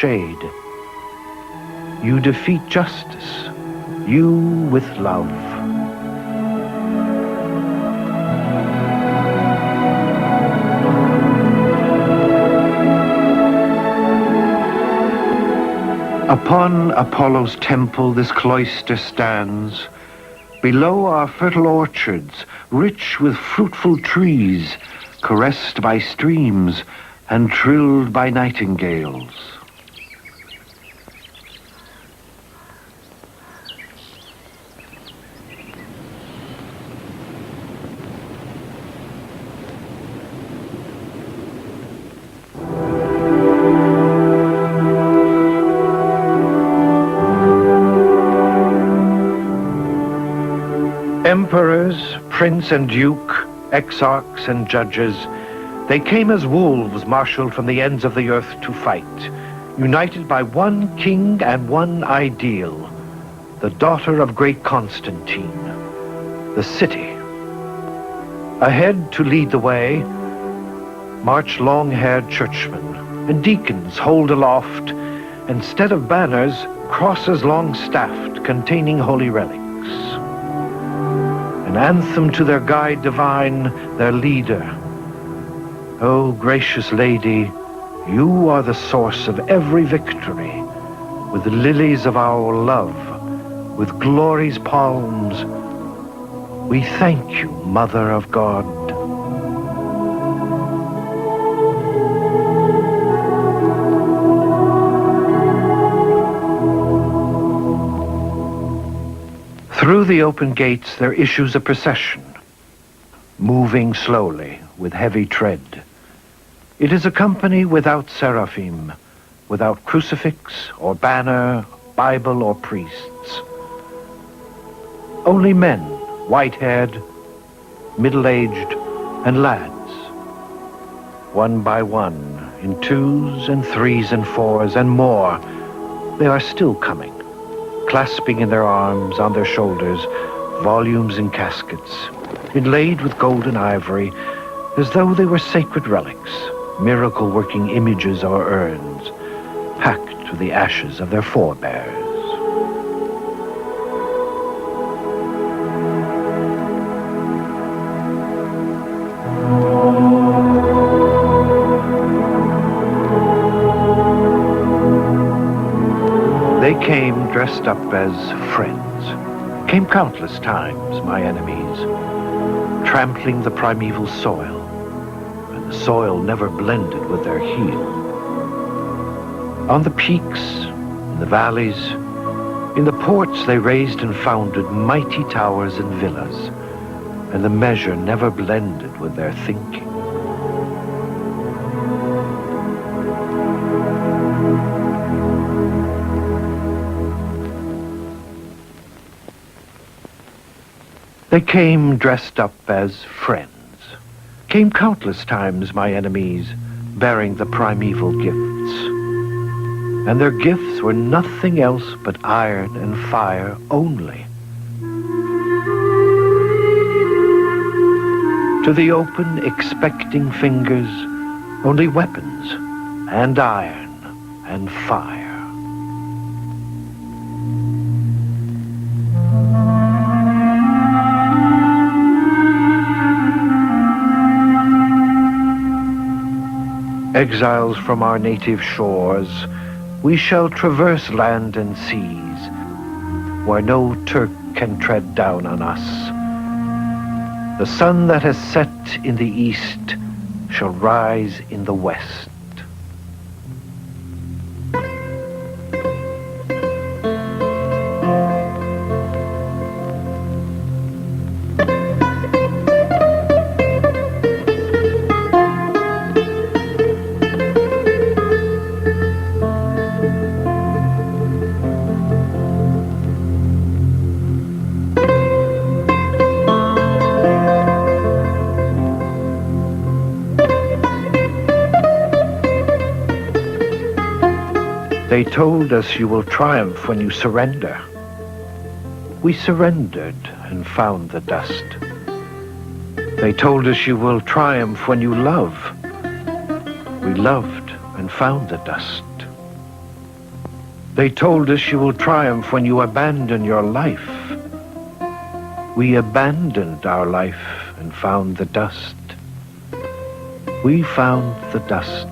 shade. You defeat justice, you with love. Upon Apollo's temple this cloister stands. Below are fertile orchards, rich with fruitful trees, caressed by streams and trilled by nightingales. Emperors, prince and duke, exarchs and judges, they came as wolves marshaled from the ends of the earth to fight, united by one king and one ideal, the daughter of great Constantine, the city. Ahead to lead the way march long-haired churchmen, and deacons hold aloft, instead of banners, crosses long-staffed containing holy relics. An anthem to their guide divine, their leader. O gracious lady, you are the source of every victory, with the lilies of our love, with glory's palms. We thank you, Mother of God. Through the open gates there issues a procession, moving slowly with heavy tread. It is a company without seraphim, without crucifix or banner, Bible or priests. Only men, white-haired, middle-aged, and lads. One by one, in twos and threes and fours and more, they are still coming, clasping in their arms, on their shoulders, volumes and caskets, inlaid with gold and ivory, as though they were sacred relics, miracle-working images or urns, packed with the ashes of their forebears. They came dressed up as friends, came countless times, my enemies, trampling the primeval soil, and the soil never blended with their heel. On the peaks, in the valleys, in the ports they raised and founded mighty towers and villas, and the measure never blended with their thinking. They came dressed up as friends, came countless times, my enemies, bearing the primeval gifts. And their gifts were nothing else but iron and fire only. To the open, expecting fingers, only weapons and iron and fire. Exiles from our native shores, we shall traverse land and seas, where no Turk can tread down on us. The sun that has set in the east shall rise in the west. They told us you will triumph when you surrender. We surrendered and found the dust. They told us you will triumph when you love. We loved and found the dust. They told us you will triumph when you abandon your life. We abandoned our life and found the dust. We found the dust.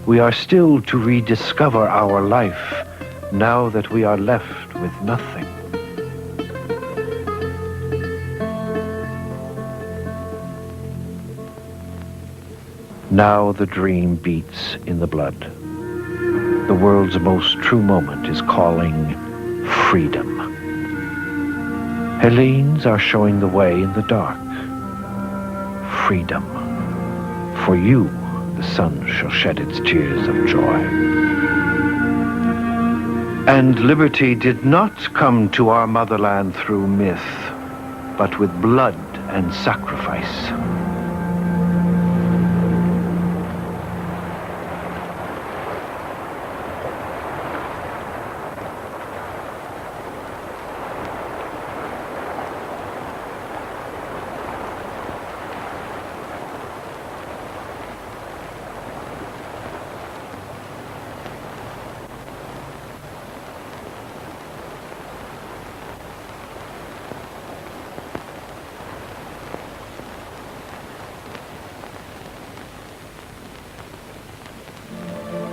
We are still to rediscover our life now that we are left with nothing. Now the dream beats in the blood. The world's most true moment is calling freedom. Hellenes are showing the way in the dark. Freedom. For you, the sun shall shed its tears of joy. And liberty did not come to our motherland through myth, but with blood and sacrifice.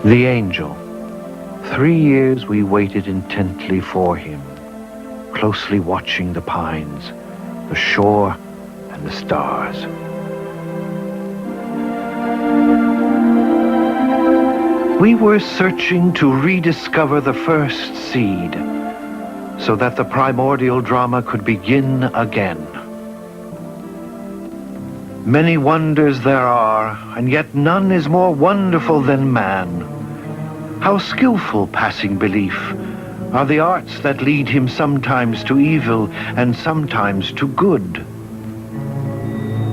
The angel. 3 years we waited intently for him, closely watching the pines, the shore, and the stars. We were searching to rediscover the first seed, so that the primordial drama could begin again. Many wonders there are, and yet none is more wonderful than man. How skillful, passing belief, are the arts that lead him sometimes to evil and sometimes to good.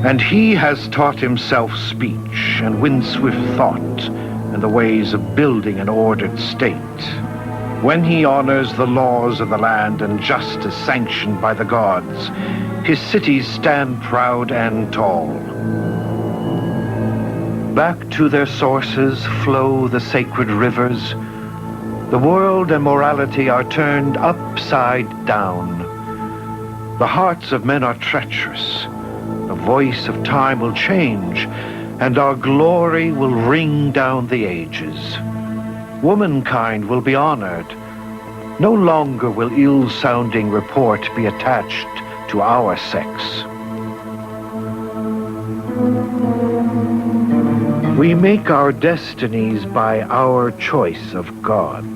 And he has taught himself speech and wind-swift thought and the ways of building an ordered state. When he honors the laws of the land and justice sanctioned by the gods, his cities stand proud and tall. Back to their sources flow the sacred rivers. The world and morality are turned upside down. The hearts of men are treacherous. The voice of time will change, and our glory will ring down the ages. Womankind will be honored. No longer will ill-sounding report be attached to our sex. We make our destinies by our choice of gods.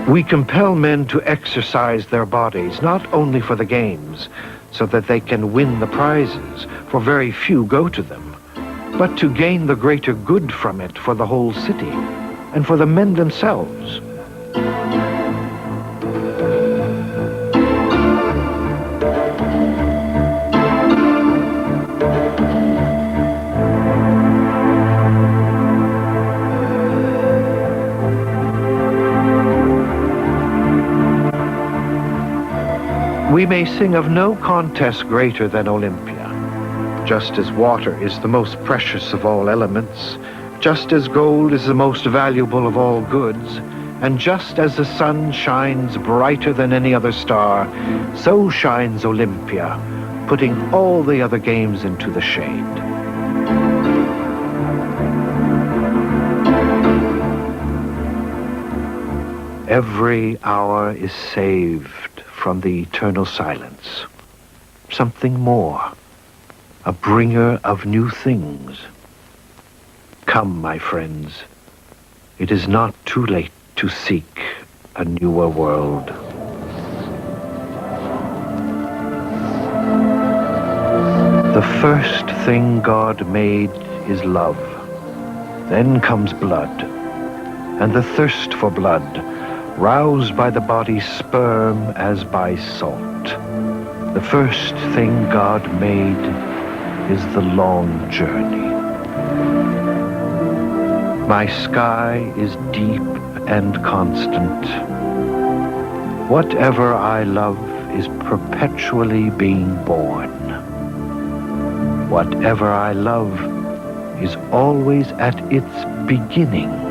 We compel men to exercise their bodies, not only for the games, so that they can win the prizes, for very few go to them, but to gain the greater good from it for the whole city, and for the men themselves. We may sing of no contest greater than Olympia, just as water is the most precious of all elements, just as gold is the most valuable of all goods, and just as the sun shines brighter than any other star, so shines Olympia, putting all the other games into the shade. Every hour is saved from the eternal silence. Something more, a bringer of new things. Come, my friends, it is not too late to seek a newer world. The first thing God made is love. Then comes blood, and the thirst for blood, roused by the body's sperm as by salt. The first thing God made is the long journey. My sky is deep and constant. Whatever I love is perpetually being born. Whatever I love is always at its beginning.